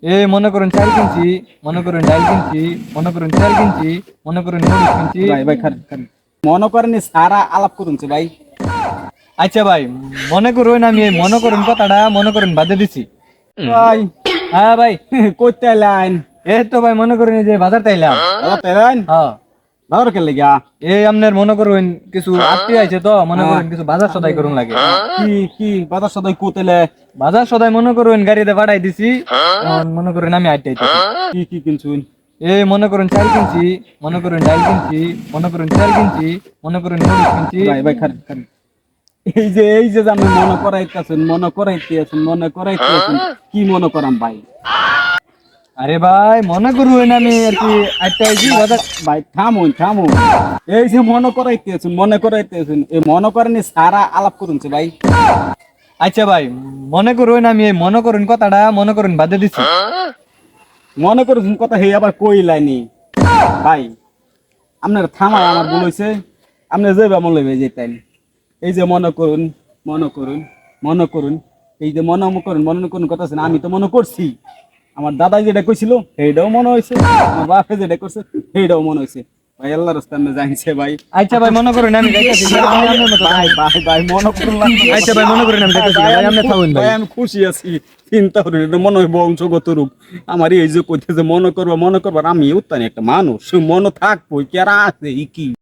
এই মনে করুন চাল কিনছি, মনে করুন ডাল কিনছি, মনে করুন চাল কিনছি, মনে করুন মরিচ কিনছি। ভাই ভাই খান খান মনে করেন সারা আলাপ করুন ভাই। আচ্ছা ভাই, মনে করুন আমি এই মনে করুন কথাটা মনে করুন বাদে দিছি। ভাই হ্যাঁ ভাই, কইতে লাইন এই তো ভাই মনে করুন এই যে বাজার তাইলাম। আলাতে লাইন হ্যাঁ, বাবার কে লাগা এই আপনার মনে করুন কিছু আত্মীয় আছে তো মনে করুন কিছু বাজার সদাই করুন লাগে। কি কি বাজার সদাই কোতেলে বাজার সদাই মনে করুন গাড়িতে পাঠাই দিছি। এখন মনে করুন আমি আইতেছি। কি কি কিনছুন? এই মনে করুন চাল কিনছি, মনে করুন ডাল কিনছি, মনে করুন চাল কিনছি, মনে করুন মরিচ কিনছি। ভাই ভাই খান খান এই যে আপনি মনে করাইতেছেন কি মনে করাম ভাই? আরে ভাই মনে করুন আমি আর কি আইতেছি বাজার। ভাই থামুন এই যে মনে করাইতেছেন এই মনে করেন সারা আলাপ করুন ভাই। আচ্ছা ভাই, মনে করুন আমি এই মনে করুন কথাটা মনে করুন বাদে দিছি। মনে করছেন কথা হে আবার কইলাইনি ভাই। আপনার থামা আমার ভুল হইছে। আপনি যাইবা মনে লইবে যেতেন। এই যে মনে করুন এই যে মনে করুন কথা আছে না, আমি তো মনে করছি। আমার দাদা যেটা কইছিল সেইটাও মনে হয়েছে, আমার বাপে যেটা করছে সেইটাও মনে হয়েছে। ভাই আল্লাহর রাস্তায় জানছে ভাই। আচ্ছা ভাই মনে করুন আমি যাইতাছি। ভাই মনে করুন না। আচ্ছা ভাই মনে করুন আমি যাইতাছি। ভাই আপনি থাকুন ভাই। ভাই আমি খুশি আছি। চিন্তা করেন এটা মনে হয় বংশগত রূপ। আমার এই যে কইতেছে মনে করবা আমি উত্তানি একটা মানুষ মনে থাকবো কি আর আছে কি